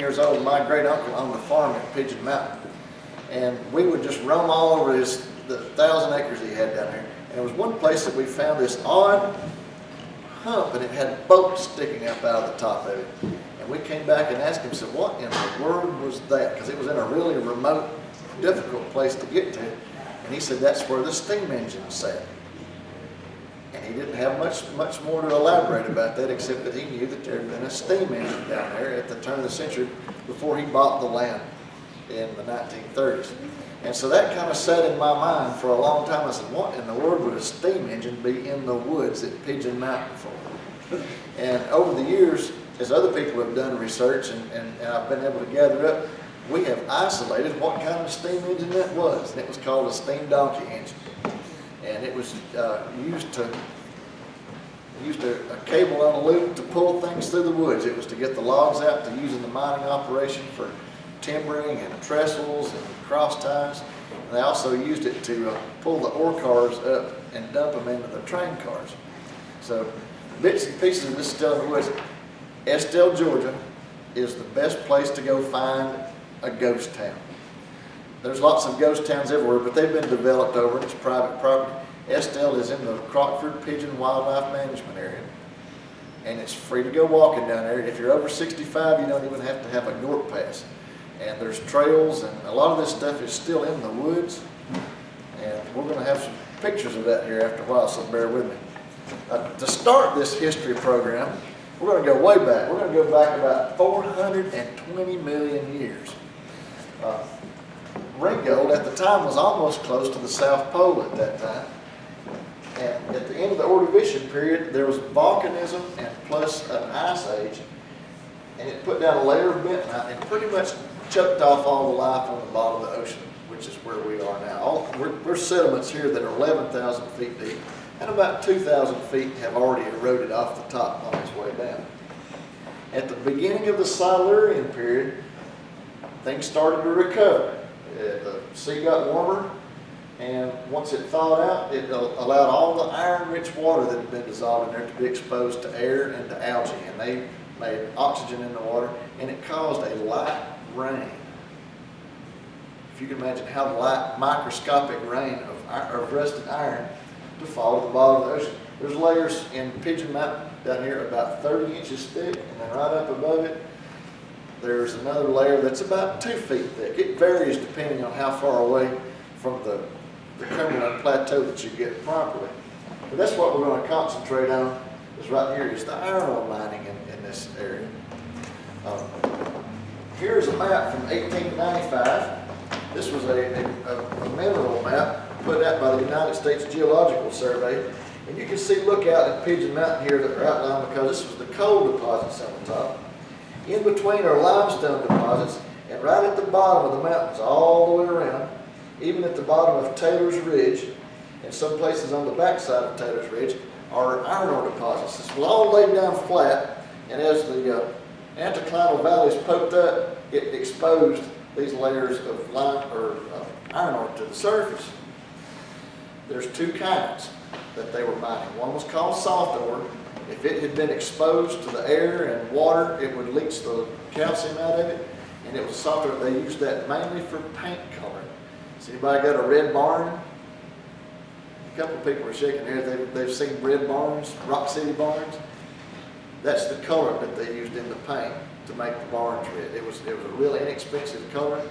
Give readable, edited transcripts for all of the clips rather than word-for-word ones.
years old. My great uncle owned a farm at Pigeon Mountain, and we would just roam all over the 1,000 acres he had down there. And there was one place that we found this odd hump, and it had boats sticking up out of the top of it. And we came back and asked him, said, what in the world was that? Because it was in a really remote, difficult place to get to. And he said, that's where the steam engine sat. And he didn't have much more to elaborate about that, except that he knew that there had been a steam engine down there at the turn of the century before he bought the land in the 1930s. And so that kind of sat in my mind for a long time. I said, what in the world would a steam engine be in the woods at Pigeon Mountain for? And over the years, as other people have done research and I've been able to gather up, we have isolated what kind of steam engine that was. And it was called a steam donkey engine. And it was used a cable on a loop to pull things through the woods. It was to get the logs out to use in the mining operation for timbering and trestles and cross ties. And they also used it to pull the ore cars up and dump them into the train cars. So bits and pieces of this still in the woods. Estelle, Georgia is the best place to go find a ghost town. There's lots of ghost towns everywhere, but they've been developed over and it's private property. Estelle is in the Crockford Pigeon Wildlife Management Area, and it's free to go walking down there. If you're over 65, you don't even have to have a GORP pass. And there's trails, and a lot of this stuff is still in the woods. And we're going to have some pictures of that here after a while, so bear with me. To start this history program, we're going to go way back. We're going to go back about 420 million years. Ringgold at the time was almost close to the South Pole at that time. And at the end of the Ordovician period, there was volcanism and plus an ice age. And it put down a layer of bentonite and pretty much choked off all the life on the bottom of the ocean, which is where we are now. We're sediments here that are 11,000 feet deep, and about 2,000 feet have already eroded off the top on its way down. At the beginning of the Silurian period, things started to recover. The sea got warmer, and once it thawed out, it allowed all the iron-rich water that had been dissolved in there to be exposed to air and to algae, and they made oxygen in the water, and it caused a light rain. If you can imagine how light, microscopic rain of rusted iron to fall at the bottom of the ocean. There's layers in Pigeon Mountain down here about 30 inches thick, and then right up above it, there's another layer that's about 2 feet thick. It varies depending on how far away from the Cumberland Plateau that you get properly. But that's what we're going to concentrate on, is right here is the iron ore mining in this area. Here's a map from 1895. This was a mineral map put out by the United States Geological Survey. And you can see, look out at Pigeon Mountain here that are outlined because this was the coal deposits on the top. In between are limestone deposits, and right at the bottom of the mountains, all the way around, even at the bottom of Taylor's Ridge, and some places on the backside of Taylor's Ridge, are iron ore deposits. This was all laid down flat, and as the anticlinal valleys poked up, it exposed these layers of iron ore to the surface. There's two kinds that they were mining. One was called soft ore. If it had been exposed to the air and water, it would leach the calcium out of it, and it was soft ore. They used that mainly for paint coloring. So anybody got a red barn? A couple of people are shaking their heads. They've seen red barns, Rock City barns. That's the color that they used in the paint to make the barns red. It was a really inexpensive color.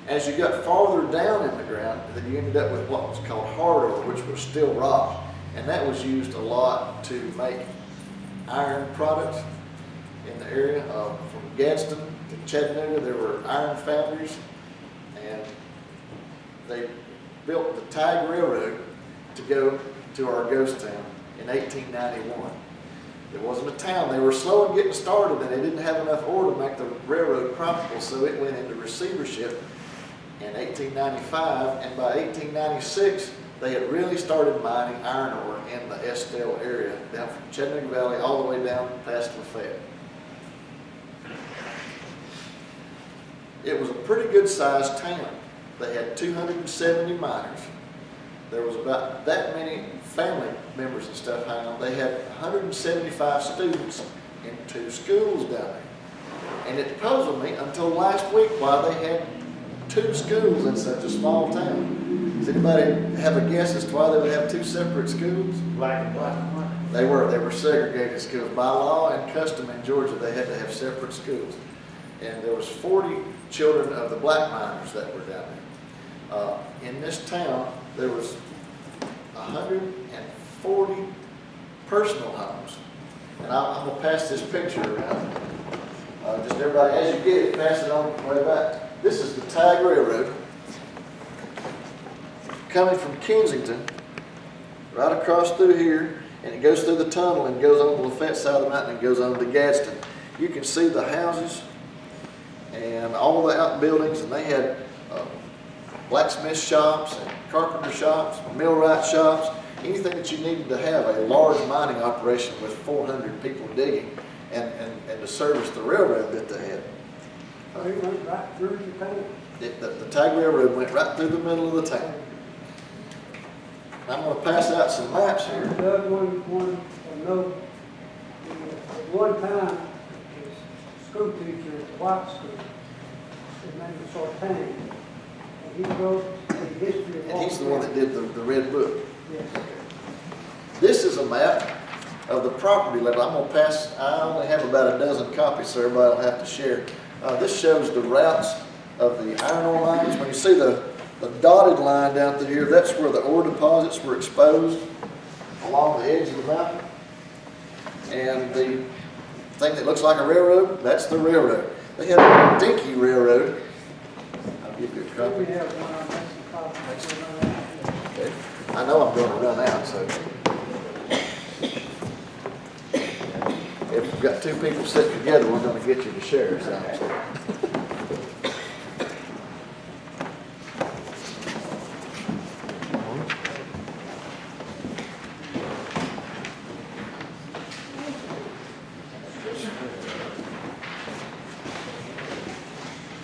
As you got farther down in the ground, then you ended up with what was called hard ore, which was still rock. And that was used a lot to make iron products in the area. From Gadsden to Chattanooga, there were iron foundries, and they built the Tag Railroad to go to our ghost town in 1891. It wasn't a town. They were slow in getting started, and they didn't have enough ore to make the railroad profitable, so it went into receivership in 1895, and by 1896, they had really started mining iron ore in the Estelle area, down from Chattanooga Valley all the way down past Lafayette. It was a pretty good sized town. They had 270 miners. There was about that many family members and stuff hanging on. They had 175 students in 2 schools down there. And it puzzled me until last week why they had 2 schools in such a small town. Does anybody have a guess as to why they would have 2 separate schools? Black and white. They were segregated schools. By law and custom in Georgia, they had to have separate schools. And there was 40 children of the black miners that were down there. In this town, there was 140 personal homes. And I'm gonna pass this picture around. Just everybody, as you get it, pass it on the way back. This is the Tag Railroad coming from Kensington, right across through here, and it goes through the tunnel and goes on the Lafayette side of the mountain and goes on to Gadsden. You can see the houses and all the outbuildings, and they had blacksmith shops and carpenter shops, millwright shops, anything that you needed to have a large mining operation with 400 people digging and to service the railroad that they had. It went right through the town. The Tag Railroad went right through the middle of the town. I'm going to pass out some maps here. Another at one time, his school teacher at the white school, his name was Sartain, and he wrote the history of. And he's the one that did the red book. Yes. This is a map of the property level. I'm going to pass, I only have about a dozen copies, so everybody will have to share. This shows the routes of the iron ore mines. When you see the dotted line down through here, that's where the ore deposits were exposed along the edge of the mountain. And the thing that looks like a railroad, that's the railroad. They had a dinky railroad. I'll give you a copy. We have one on this copy. Okay. I know I'm going to run out, so. If we've got 2 people sitting together, we're going to get you to share. So.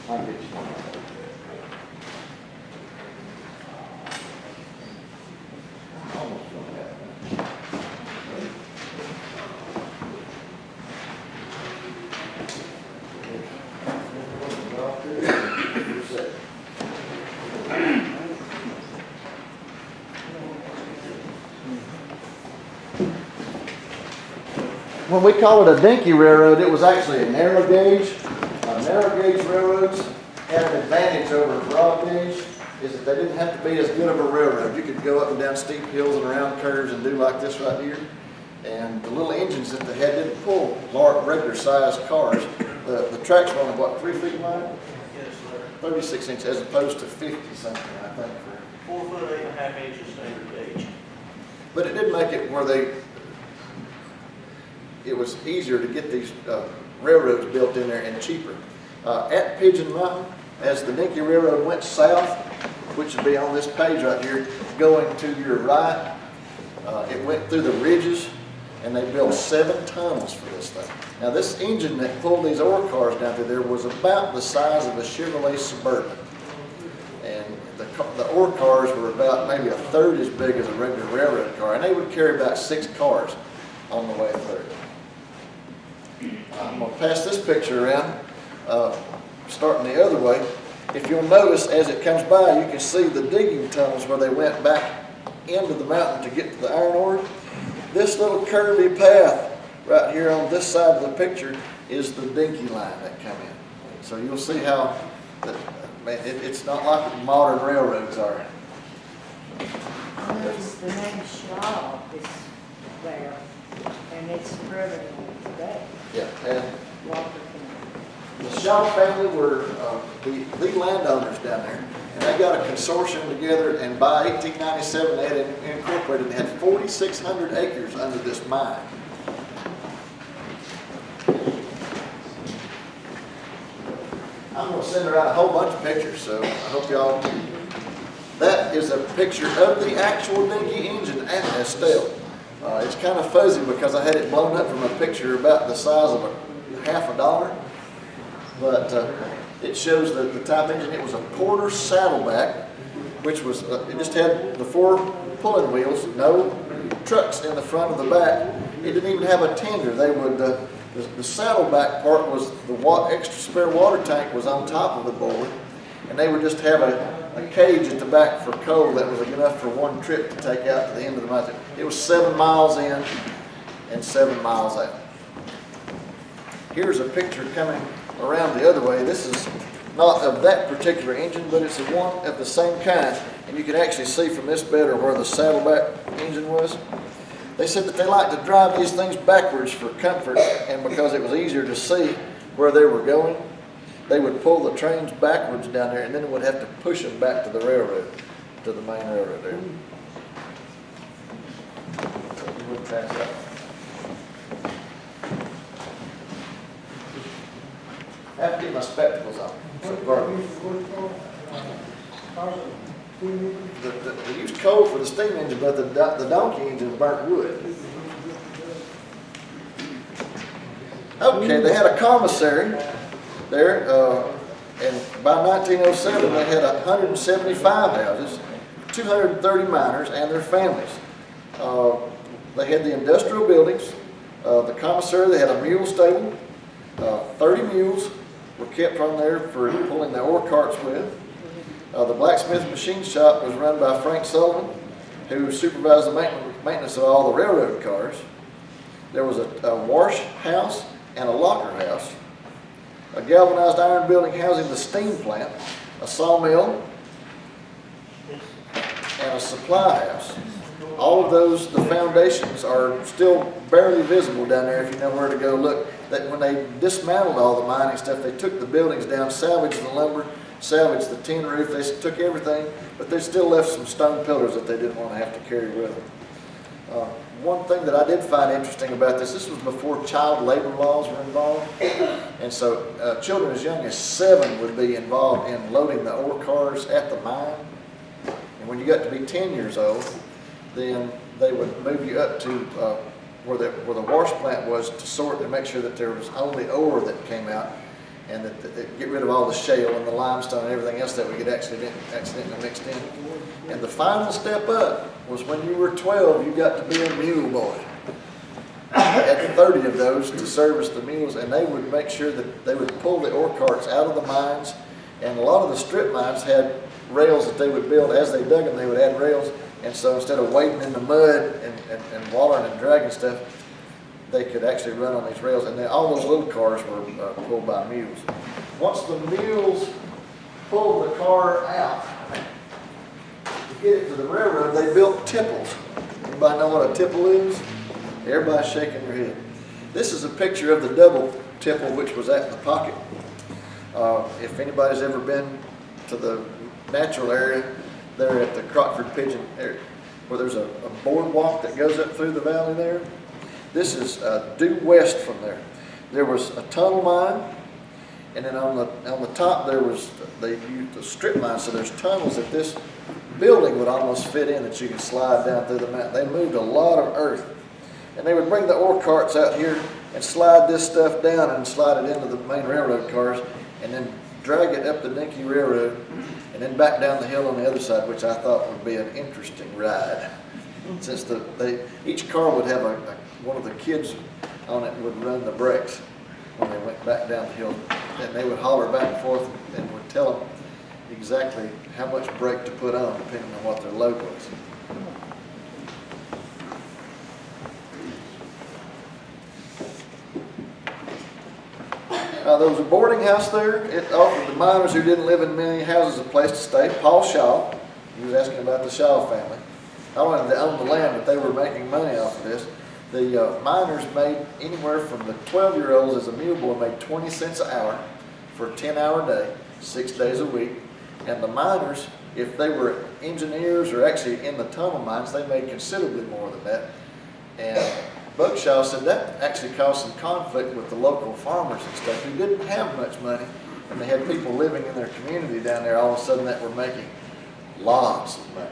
I'll get you. Almost don't have that. When we call it a dinky railroad, it was actually a narrow gauge. Narrow gauge railroads had an advantage over a broad gauge, is that they didn't have to be as good of a railroad. You could go up and down steep hills and around curves and do like this right here. And the little engines that they had didn't pull large, regular sized cars. The tracks were only, what, 3 feet wide? Yes, sir. 36 inches as opposed to 50 something, I think. 4 foot 8.5 inches standard gauge. But it did make it where it was easier to get these railroads built in there and cheaper. At Pigeon Mountain, as the Dinky Railroad went south, which would be on this page right here, going to your right, it went through the ridges, and they built 7 tunnels for this thing. Now this engine that pulled these ore cars down through there was about the size of a Chevrolet Suburban. And the ore cars were about maybe a third as big as a regular railroad car, and they would carry about 6 cars on the way through. I'm going to pass this picture around, starting the other way. If you'll notice, as it comes by, you can see the digging tunnels where they went back into the mountain to get to the iron ore. This little curvy path right here on this side of the picture is the dinky line that come in. So you'll see how it's not like modern railroads are. Notice the name Shaw is there, and it's prevalent today. Yeah, and Walker County. the Shaw family were the landowners down there, and they got a consortium together, and by 1897 they had incorporated and had 4,600 acres under this mine. I'm going to send around a whole bunch of pictures, so I hope y'all. That is a picture of the actual dinky engine at Estelle. It's kind of fuzzy because I had it blown up from a picture about the size of a half a dollar. But it shows the type engine. It was a Porter Saddleback, which was, it just had the 4 pulling wheels, no trucks in the front of the back. It didn't even have a tender. They would The saddleback part was the extra spare water tank was on top of the board, and they would just have a cage at the back for coal that was enough for one trip to take out to the end of the mountain. It was 7 miles in and 7 miles out. Here's a picture coming around the other way. This is not of that particular engine, but it's one of the same kind, and you can actually see from this better where the saddleback engine was. They said that they like to drive these things backwards for comfort, and because it was easier to see where they were going, they would pull the trains backwards down there, and then would have to push them back to the railroad, to the main railroad there. So you wouldn't pass that one. I have to get my spectacles on. So they used coal for the steam engine, but the donkey engine burnt wood. Okay, they had a commissary there, and by 1907 they had 175 houses, 230 miners and their families. They had the industrial buildings, the commissary, they had a mule stable, 30 mules were kept on there for pulling the ore carts with. The blacksmith machine shop was run by Frank Sullivan, who supervised the maintenance of all the railroad cars. There was a wash house and a locker house, a galvanized iron building housing the steam plant, a sawmill, and a supply house. All of those, the foundations are still barely visible down there if you know where to go look. That when they dismantled all the mining stuff, they took the buildings down, salvaged the lumber, salvaged the tin roof, they took everything, but they still left some stone pillars that they didn't want to have to carry with them. One thing that I did find interesting about this was before child labor laws were involved, and so children as young as 7 would be involved in loading the ore cars at the mine, and when you got to be 10 years old, then they would move you up to where the wash plant was to sort and make sure that there was only ore that came out, and that get rid of all the shale and the limestone and everything else that we get accidentally mixed in. And the final step up was when you were 12, you got to be a mule boy. They had 30 of those to service the mules, and they would make sure that they would pull the ore carts out of the mines, and a lot of the strip mines had rails that they would build. As they dug them, they would add rails, and so instead of wading in the mud and wallowing and dragging stuff, they could actually run on these rails, and then all those little cars were pulled by mules. Once the mules pulled the car out to get it to the railroad, they built tipples. Anybody know what a tipple is? Everybody's shaking their head. This is a picture of the double tipple, which was at the pocket. If anybody's ever been to the natural area there at the Crockford Pigeon area, where there's a boardwalk that goes up through the valley there, this is due west from there. There was a tunnel mine, and then on the top there was, they used the strip mine, so there's tunnels that this building would almost fit in that you could slide down through the mountain. They moved a lot of earth, and they would bring the ore carts out here and slide this stuff down and slide it into the main railroad cars, and then drag it up the Dinky Railroad and then back down the hill on the other side, which I thought would be an interesting ride. Since each car would have one of the kids on it would run the brakes when they went back down the hill, and they would holler back and forth and would tell them exactly how much brake to put on depending on what their load was. There was a boarding house there. It offered the miners who didn't live in many houses a place to stay. Paul Shaw, he was asking about the Shaw family. Not only did they own the land, but they were making money off of this. The miners made anywhere from the 12-year-olds as a mule boy made 20 cents an hour for a 10-hour day, 6 days a week. And the miners, if they were engineers or actually in the tunnel mines, they made considerably more than that. And Buckshaw said that actually caused some conflict with the local farmers and stuff who didn't have much money, and they had people living in their community down there all of a sudden that were making lots of money.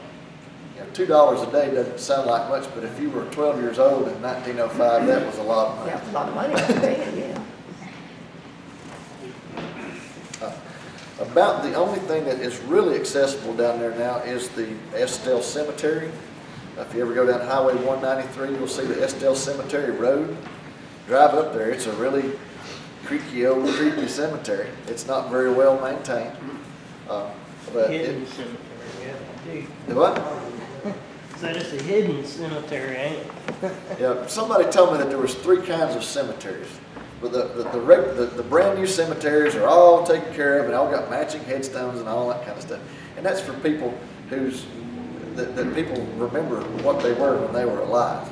You know, $2 a day doesn't sound like much, but if you were 12 years old in 1905, that was a lot of money. Yeah, a lot of money to pay, yeah. About the only thing that is really accessible down there now is the Estelle Cemetery. If you ever go down Highway 193, you'll see the Estelle Cemetery Road. drive up there, it's a really creaky old creepy cemetery. It's not very well maintained. But Hidden cemetery, yeah. the what? Said it's a hidden cemetery, ain't it? Yeah, somebody told me that there was 3 kinds of cemeteries. But the brand new cemeteries are all taken care of and all got matching headstones and all that kind of stuff. And that's for people that people remember what they were when they were alive.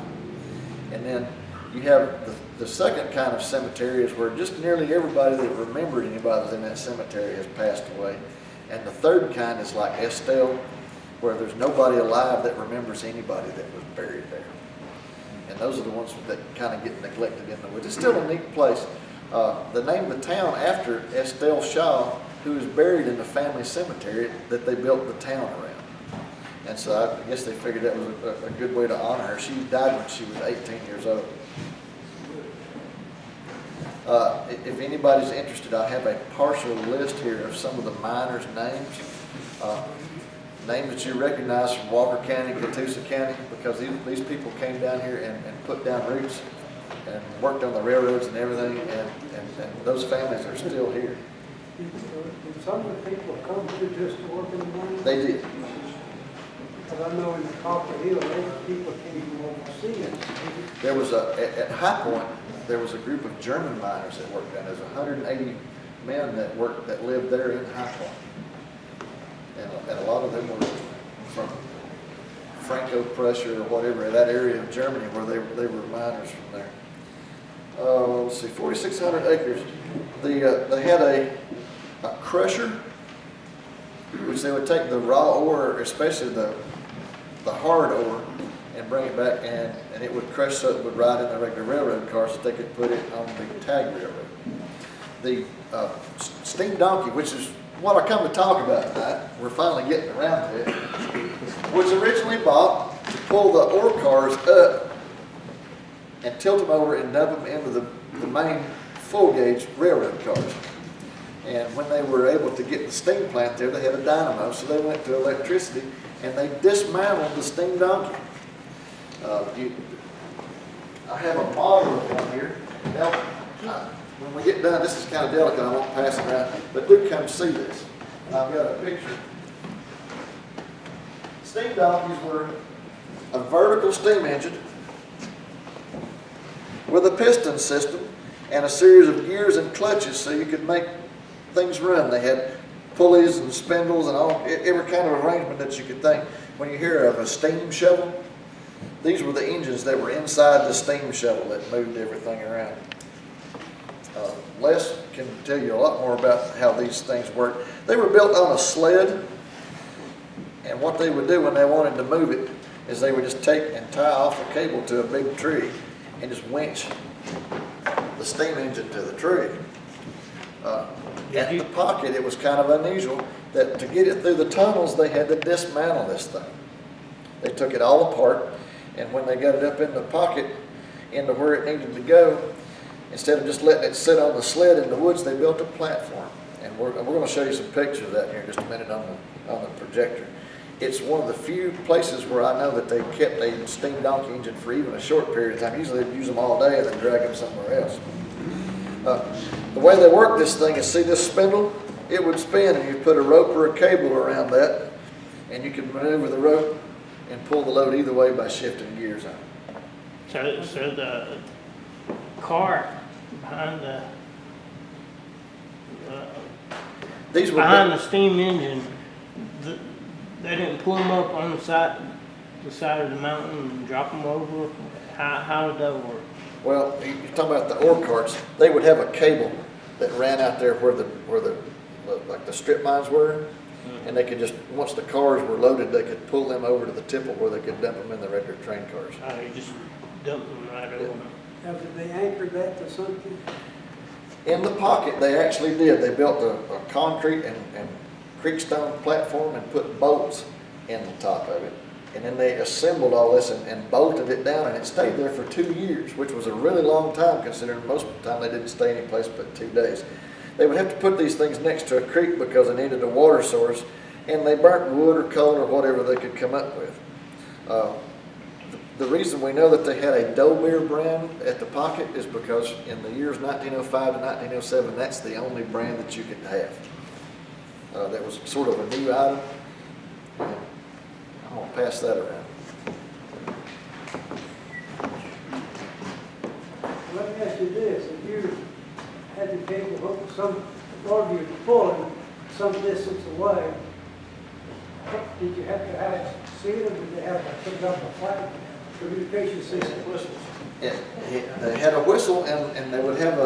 And then you have the second kind of cemetery is where just nearly everybody that remembered anybody was in that cemetery has passed away. And the third kind is like Estelle, where there's nobody alive that remembers anybody that was buried there. And those are the ones that kind of get neglected in the woods. It's still a neat place. The name of the town after Estelle Shaw, who is buried in the family cemetery that they built the town around. And so I guess they figured that was a good way to honor her. She died when she was 18 years old. If anybody's interested, I have a partial list here of some of the miners' names. Names that you recognize from Walker County, Catoosa County, because these people came down here and put down roots and worked on the railroads and everything, and those families are still here. Did some of the people come to just work in the mine? They did. Because I know in the Copper Hill, people came from overseas. There was at High Point, there was a group of German miners that worked down. There's 180 men that lived there in High Point. And a lot of them were from Franco-Prussia or whatever, that area of Germany where they were miners from there. Let's see, 4,600 acres. They had a crusher, which they would take the raw ore, especially the hard ore, and bring it back, and it would crush so it would ride in the regular railroad cars so they could put it on the tag railroad. The steam donkey, which is what I come to talk about tonight, we're finally getting around to it, was originally bought to pull the ore cars up and tilt them over and dump them into the main full gauge railroad cars. And when they were able to get the steam plant there, they had a dynamo, so they went to electricity and they dismantled the steam donkey. I have a model of one here. Now, when we get done, this is kind of delicate, I won't pass it around, but do come see this. And I've got a picture. Steam donkeys were a vertical steam engine with a piston system and a series of gears and clutches so you could make things run. They had pulleys and spindles and every kind of arrangement that you could think. When you hear of a steam shovel, these were the engines that were inside the steam shovel that moved everything around. Les can tell you a lot more about how these things work. They were built on a sled, and what they would do when they wanted to move it is they would just take and tie off a cable to a big tree and just winch the steam engine to the tree. At the pocket, it was kind of unusual that to get it through the tunnels, they had to dismantle this thing. They took it all apart, and when they got it up in the pocket into where it needed to go, instead of just letting it sit on the sled in the woods, they built a platform. And we're going to show you some pictures of that here in just a minute on the projector. It's one of the few places where I know that they kept a steam donkey engine for even a short period of time. Usually they'd use them all day and then drag them somewhere else. The way they work this thing is, see this spindle? It would spin and you put a rope or a cable around that, and you could maneuver the rope and pull the load either way by shifting gears on it. So the cart behind the steam engine, they didn't pull them up on the side of the mountain and drop them over. How did that work? Well, you're talking about the ore carts. They would have a cable that ran out there where the strip mines were, and they could just, once the cars were loaded, they could pull them over to the tipple where they could dump them in the regular train cars. You just dump them right over. Now, did they anchor that to something? In the pocket, they actually did. They built a concrete and creekstone platform and put bolts in the top of it. And then they assembled all this and bolted it down, and it stayed there for 2 years, which was a really long time considering most of the time they didn't stay any place but 2 days. They would have to put these things next to a creek because they needed a water source, and they burnt wood or coal or whatever they could come up with. the reason we know that they had a dough beer brand at the Pocket is because in the years 1905 to 1907, that's the only brand that you could have. That was sort of a new item. And I'm gonna pass that around. Let me ask you this, if you had the cable hooked some, or you're pulling some distance away, did you have to have it sealed, or did they have to put up a flag communication system? They had a whistle, and they would have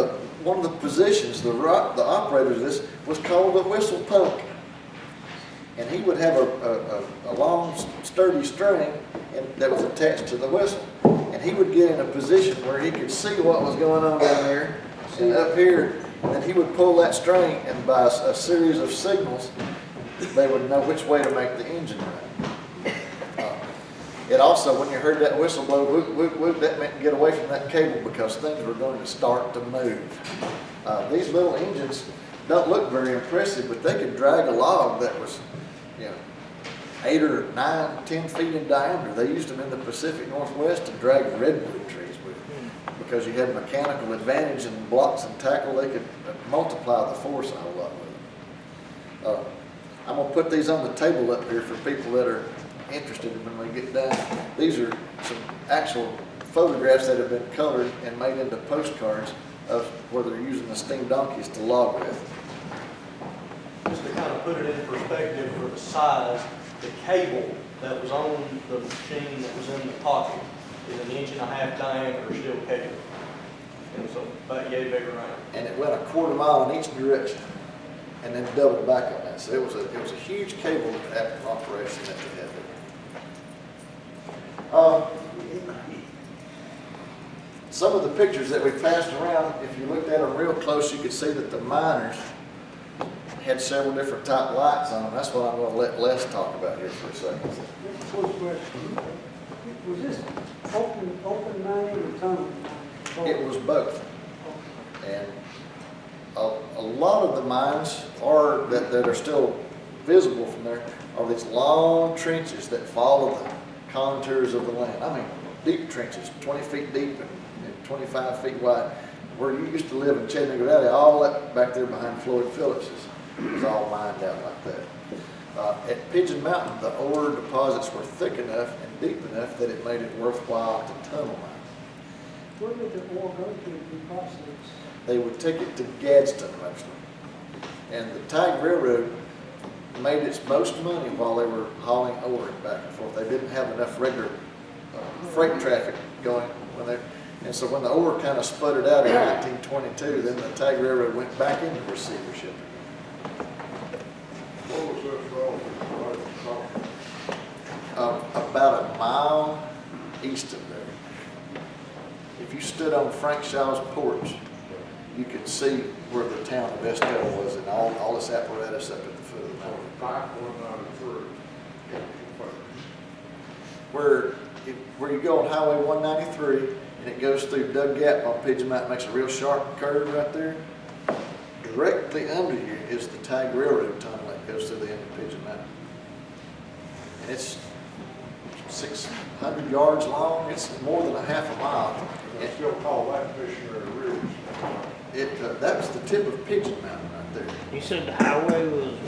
one of the positions, the operator of this was called a whistle poke. And he would have a long, sturdy string that was attached to the whistle. And he would get in a position where he could see what was going on down there and up here. And then he would pull that string, and by a series of signals, they would know which way to make the engine run. It also, when you heard that whistle blow, whoop, whoop, whoop, that meant get away from that cable because things were going to start to move. These little engines don't look very impressive, but they could drag a log that was, 8 or 9, 10 feet in diameter. They used them in the Pacific Northwest to drag redwood trees with, because you had mechanical advantage in blocks and tackle. They could multiply the force a whole lot with them. I'm going to put these on the table up here for people that are interested when we get done. These are some actual photographs that have been colored and made into postcards of where they're using the steam donkeys to log with. Just to kind of put it in perspective for the size, the cable that was on the machine that was in the Pocket is 1.5 inch diameter steel cable. And so about yay big around. And it went 1/4 mile in each direction and then doubled back on that. So it was a huge cable operation that they had there. Some of the pictures that we passed around, if you looked at them real close, you could see that the miners had several different type lights on them. That's what I'm going to let Les talk about here for a second. That's a close question. Was this open mining or tunnel mining? It was both. And a lot of the mines that are still visible from there are these long trenches that follow the contours of the land. I mean, deep trenches, 20 feet deep and 25 feet wide. Where you used to live in Chattanooga Valley, all that back there behind Floyd Phillips's was all mined out like that. At Pigeon Mountain, the ore deposits were thick enough and deep enough that it made it worthwhile to tunnel mine. Where did the ore go to be processed? They would take it to Gadsden mostly. And the Tag Railroad made its most money while they were hauling ore back and forth. They didn't have enough regular freight traffic going and so when the ore kind of sputtered out in 1922, then the Tag Railroad went back into receivership. What was that road? About 1 mile east of there. If you stood on Frank Shaw's porch, you could see where the town of Estelle was and all this apparatus up at the foot of the mountain. 193. Where you go on Highway 193 and it goes through Dug Gap on Pigeon Mountain, makes a real sharp curve right there. Directly under you is the Tag Railroad tunnel that goes through the end of Pigeon Mountain. And it's 600 yards long. It's more than 1/2 mile. They still call that Missionary Ridge. That was the tip of Pigeon Mountain right there. You said the highway was